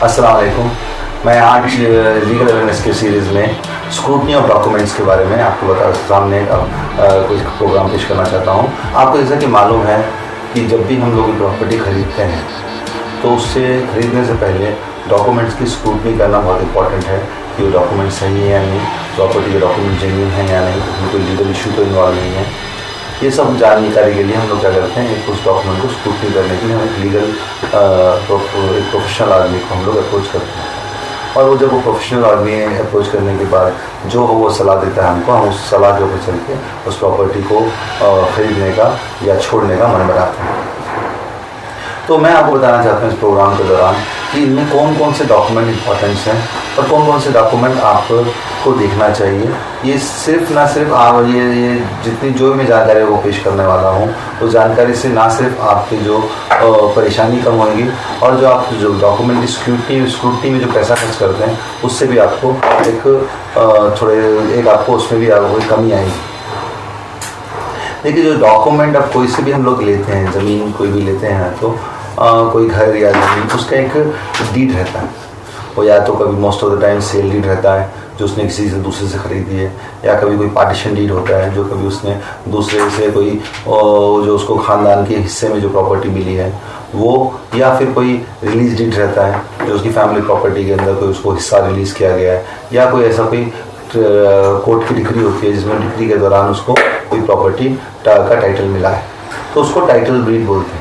अस्सलाम वालेकुम। मैं आज लीगल अवेयरनेस के सीरीज़ में स्क्रूटनी ऑफ डॉक्यूमेंट्स के बारे में आपको सामने कुछ प्रोग्राम पेश करना चाहता हूँ। आपको जैसा कि मालूम है कि जब भी हम लोग प्रॉपर्टी खरीदते हैं तो उससे खरीदने से पहले डॉक्यूमेंट्स की स्क्रूटनी करना बहुत इंपॉर्टेंट है कि वो डॉक्यूमेंट सही है या नहीं, प्रॉपर्टी के डॉक्यूमेंट जेन्युइन है या नहीं, उसमें कोई लीगल इशू तो इन्वॉल्व नहीं है। ये सब जानकारी के लिए हम लोग क्या करते हैं, एक उस डॉक्यूमेंट को स्क्रूटनी करने के लिए हम एक लीगल एक प्रोफेशनल आदमी को हम लोग अप्रोच करते हैं। और वो जब वो प्रोफेशनल आदमी अप्रोच करने के बाद जो वो सलाह देता है हमको, हम उस सलाह के ऊपर चल के उस प्रॉपर्टी को ख़रीदने का या छोड़ने का मन बनाते हैं। तो मैं आपको बताना चाहता हूँ इस प्रोग्राम के दौरान कि इनमें कौन कौन से डॉक्यूमेंट इंपॉर्टेंट्स हैं और कौन कौन से डॉक्यूमेंट आपको देखना चाहिए। ये सिर्फ ना सिर्फ आप ये जितनी जो मैं जानकारी वो पेश करने वाला हूँ, उस जानकारी से ना सिर्फ आपकी जो परेशानी कम होगी और जो आप जो डॉक्यूमेंट की स्क्रूटनी में जो पैसा खर्च करते हैं उससे भी आपको आपको उसमें भी आपको कमी आएगी। देखिए, जो डॉक्यूमेंट अब कोई से भी हम लोग लेते हैं, ज़मीन कोई भी लेते हैं तो कोई घर या ज़मीन, उसका एक डीड रहता है। वो या तो कभी most of the time sale deed रहता है जो उसने किसी से दूसरे से ख़रीदी है, या कभी कोई पार्टीशन डीड होता है जो कभी उसने दूसरे से कोई जो उसको ख़ानदान के हिस्से में जो प्रॉपर्टी मिली है वो, या फिर कोई रिलीज डीड रहता है जो उसकी फैमिली प्रॉपर्टी के अंदर कोई उसको हिस्सा रिलीज़ किया गया है, या कोई ऐसा कोई कोर्ट की डिक्री होती है जिसमें डिक्री के दौरान उसको कोई प्रॉपर्टी का टाइटल मिला है, तो उसको टाइटल डीड बोलते हैं।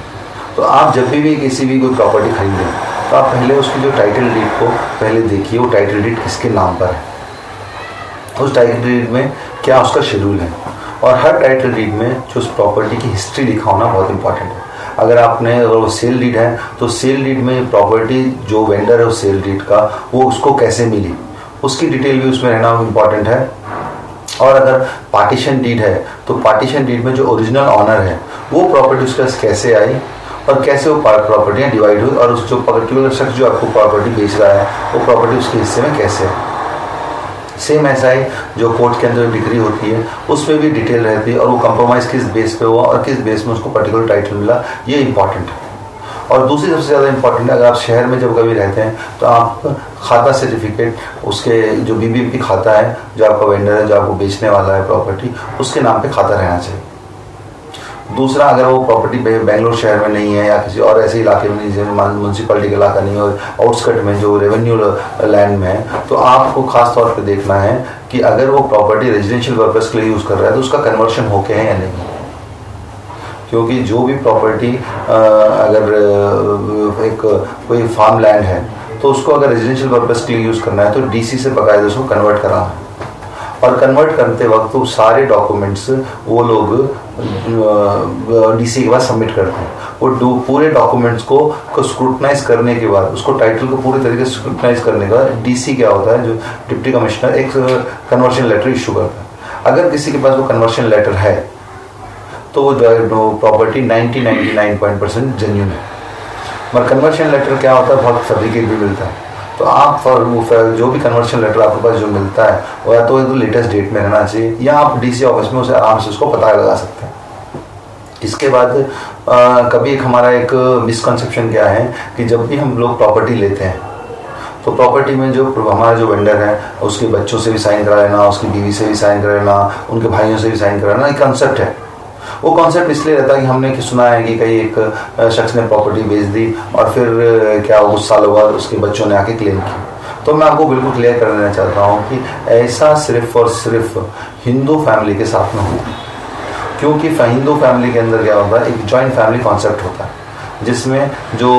तो आप जब भी किसी भी कोई प्रॉपर्टी खरीदें तो आप पहले उसकी जो टाइटल डीड को पहले देखिए, वो टाइटल डीड किसके नाम पर है, उस टाइटल डीड में क्या उसका शेड्यूल है। और हर टाइटल डीड में जो उस प्रॉपर्टी की हिस्ट्री लिखा होना बहुत इंपॉर्टेंट है। अगर वो सेल डीड है तो सेल डीड में प्रॉपर्टी जो वेंडर है उस सेल डीड का, वो उसको कैसे मिली, उसकी डिटेल भी उसमें रहना इम्पॉर्टेंट है। और अगर पार्टीशन डीड है तो पार्टीशन डीड में जो ओरिजिनल ऑनर है वो प्रॉपर्टी उसके पास कैसे आई और कैसे वो प्रॉपर्टियाँ डिवाइड हुई, और उस जो पर्टिकुलर शख्स जो आपको प्रॉपर्टी बेच रहा है वो प्रॉपर्टी उसके हिस्से में कैसे है। सेम ऐसा ही जो कोर्ट के अंदर डिग्री होती है उसमें भी डिटेल रहती है, और वो कंप्रोमाइज़ किस बेस पे हुआ और किस बेस में उसको पर्टिकुलर टाइटल मिला, ये इंपॉर्टेंट है। और दूसरी सबसे ज़्यादा इंपॉर्टेंट है, अगर आप शहर में जब कभी रहते हैं तो आप खाता सर्टिफिकेट, उसके जो बीबीएमपी खाता है जो आपका वेंडर है जो आपको बेचने वाला है प्रॉपर्टी, उसके नाम पे खाता रहना चाहिए। दूसरा, अगर वो प्रॉपर्टी बेंगलोर शहर में नहीं है या किसी और ऐसे इलाके में नहीं, जैसे म्यूनसिपलिटी का इलाका नहीं और आउटस्कर्ट में जो रेवेन्यू लैंड में है, तो आपको खास तौर पे देखना है कि अगर वो प्रॉपर्टी रेजिडेंशियल पर्पज़ के लिए यूज़ कर रहा है तो उसका कन्वर्शन होके है या नहीं। क्योंकि जो भी प्रॉपर्टी अगर एक कोई फार्म लैंड है तो उसको अगर रेजिडेंशियल पर्पज़ के लिए यूज़ करना है तो डीसी से बाकायदा उसको कन्वर्ट कराना है, और कन्वर्ट करते वक्त तो सारे डॉक्यूमेंट्स वो लोग डीसी के पास सबमिट करते हैं। वो पूरे डॉक्यूमेंट्स को स्क्रूटनाइज करने के बाद, उसको टाइटल को पूरे तरीके से स्क्रूटनाइज करने के बाद डीसी क्या होता है, जो डिप्टी कमिश्नर, एक कन्वर्शन लेटर इशू करता है। अगर किसी के पास वो कन्वर्शन लेटर है तो वो प्रॉपर्टी 99% जेन्युइन है। मगर कन्वर्शन लेटर क्या होता है, बहुत फैब्रिकेट भी मिलता है। तो आप जो भी कन्वर्शन लेटर आपके पास जो मिलता है वो या तो लेटेस्ट डेट में रहना चाहिए, या आप डीसी ऑफिस में उसे आराम से उसको पता लगा सकते हैं। इसके बाद कभी हमारा एक मिसकंसेप्शन क्या है कि जब भी हम लोग प्रॉपर्टी लेते हैं तो प्रॉपर्टी में जो हमारा जो वेंडर है उसके बच्चों से भी साइन करा लेना, उसकी बीवी से भी साइन करा लेना, उनके भाइयों से भी साइन करा लेना, एक कंसेप्ट है। वो कॉन्सेप्ट इसलिए रहता है कि हमने सुना है कि कहीं एक शख्स ने प्रॉपर्टी बेच दी और फिर क्या कुछ सालों बाद उसके बच्चों ने आके क्लेम की। तो मैं आपको बिल्कुल क्लियर कर देना चाहता हूँ कि ऐसा सिर्फ और सिर्फ हिंदू फैमिली के साथ में होता है। क्योंकि हिंदू फैमिली के अंदर क्या होता है, एक जॉइंट फैमिली कॉन्सेप्ट होता है जिसमें जो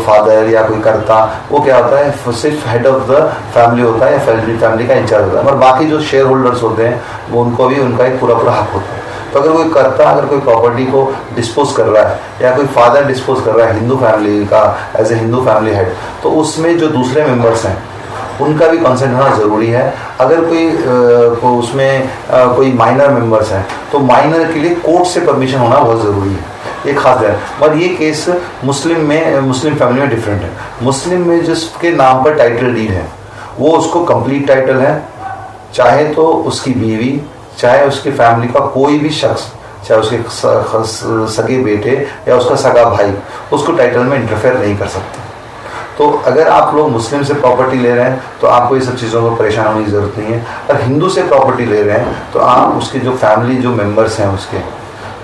फादर या कोई करता वो क्या होता है, सिर्फ हेड ऑफ द फैमिली होता है या फैमिली का इंचार्ज होता है, और बाकी जो शेयर होल्डर्स होते हैं वो उनको भी उनका एक पूरा हक होता है। तो अगर कोई करता अगर कोई प्रॉपर्टी को डिस्पोज कर रहा है या कोई फादर डिस्पोज कर रहा है हिंदू फैमिली का as a Hindu family head, तो उसमें जो दूसरे मेंबर्स हैं उनका भी कंसेंट होना ज़रूरी है। अगर उसमें कोई माइनर मेंबर्स हैं तो माइनर के लिए कोर्ट से परमिशन होना बहुत ज़रूरी है, एक खास है। और ये केस मुस्लिम फैमिली में डिफरेंट है। मुस्लिम में जिसके नाम पर टाइटल डीड है वो उसको कंप्लीट टाइटल है, चाहे तो उसकी बीवी, चाहे उसकी फैमिली का कोई भी शख्स, चाहे उसके सगे बेटे या उसका सगा भाई उसको टाइटल में इंटरफेयर नहीं कर सकते। तो अगर आप लोग मुस्लिम से प्रॉपर्टी ले रहे हैं तो आपको ये सब चीज़ों को परेशान होने की ज़रूरत नहीं है। अगर हिंदू से प्रॉपर्टी ले रहे हैं तो आप उसके जो फैमिली जो मेंबर्स हैं उसके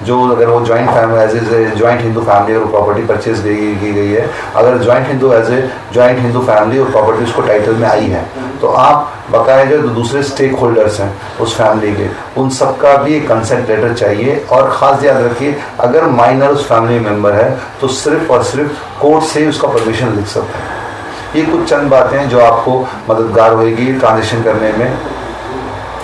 जो अगर वो joint family as a joint Hindu family और प्रॉपर्टी परचेज की गई है, अगर joint Hindu as a joint Hindu family और प्रॉपर्टी उसको टाइटल में आई है तो आप बाकायदा जो दूसरे स्टेक होल्डर्स हैं उस फैमिली के उन सबका भी एक कंसेंट लेटर चाहिए। और ख़ास याद रखिए अगर माइनर उस फैमिली मेम्बर है तो सिर्फ और सिर्फ कोर्ट से उसका परमिशन लिख सकते हैं। ये कुछ चंद बातें हैं जो आपको मददगार होगी ट्रांजेक्शन करने में।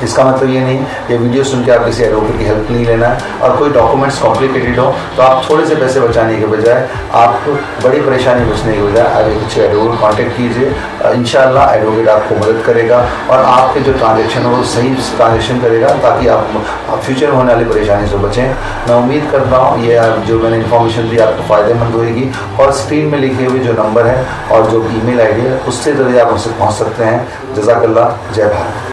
इसका मतलब ये नहीं ये वीडियो सुन के आप किसी एडवोकेट की हेल्प नहीं लेना है, और कोई डॉक्यूमेंट्स कॉम्प्लिकेटेड हो तो आप थोड़े से पैसे बचाने के बजाय आप बड़ी परेशानी बचने के बजाय आप एक अच्छे एडवोकेट कॉन्टेक्ट कीजिए। इंशाल्लाह एडवोकेट आपको मदद करेगा और आपके जो ट्रांजेक्शन है वो सही ट्रांजेक्शन करेगा ताकि आप फ्यूचर में होने वाली परेशानी से बचें। मैं उम्मीद करता हूँ ये जो मैंने इन्फॉर्मेशन दी आपको फ़ायदेमंद होगी, और स्क्रीन में लिखे हुए जो नंबर है और जो ईमेल आईडी है उससे जरिए आप मुझसे पहुँच सकते हैं। जज़ाकल्लाह, जय भारत।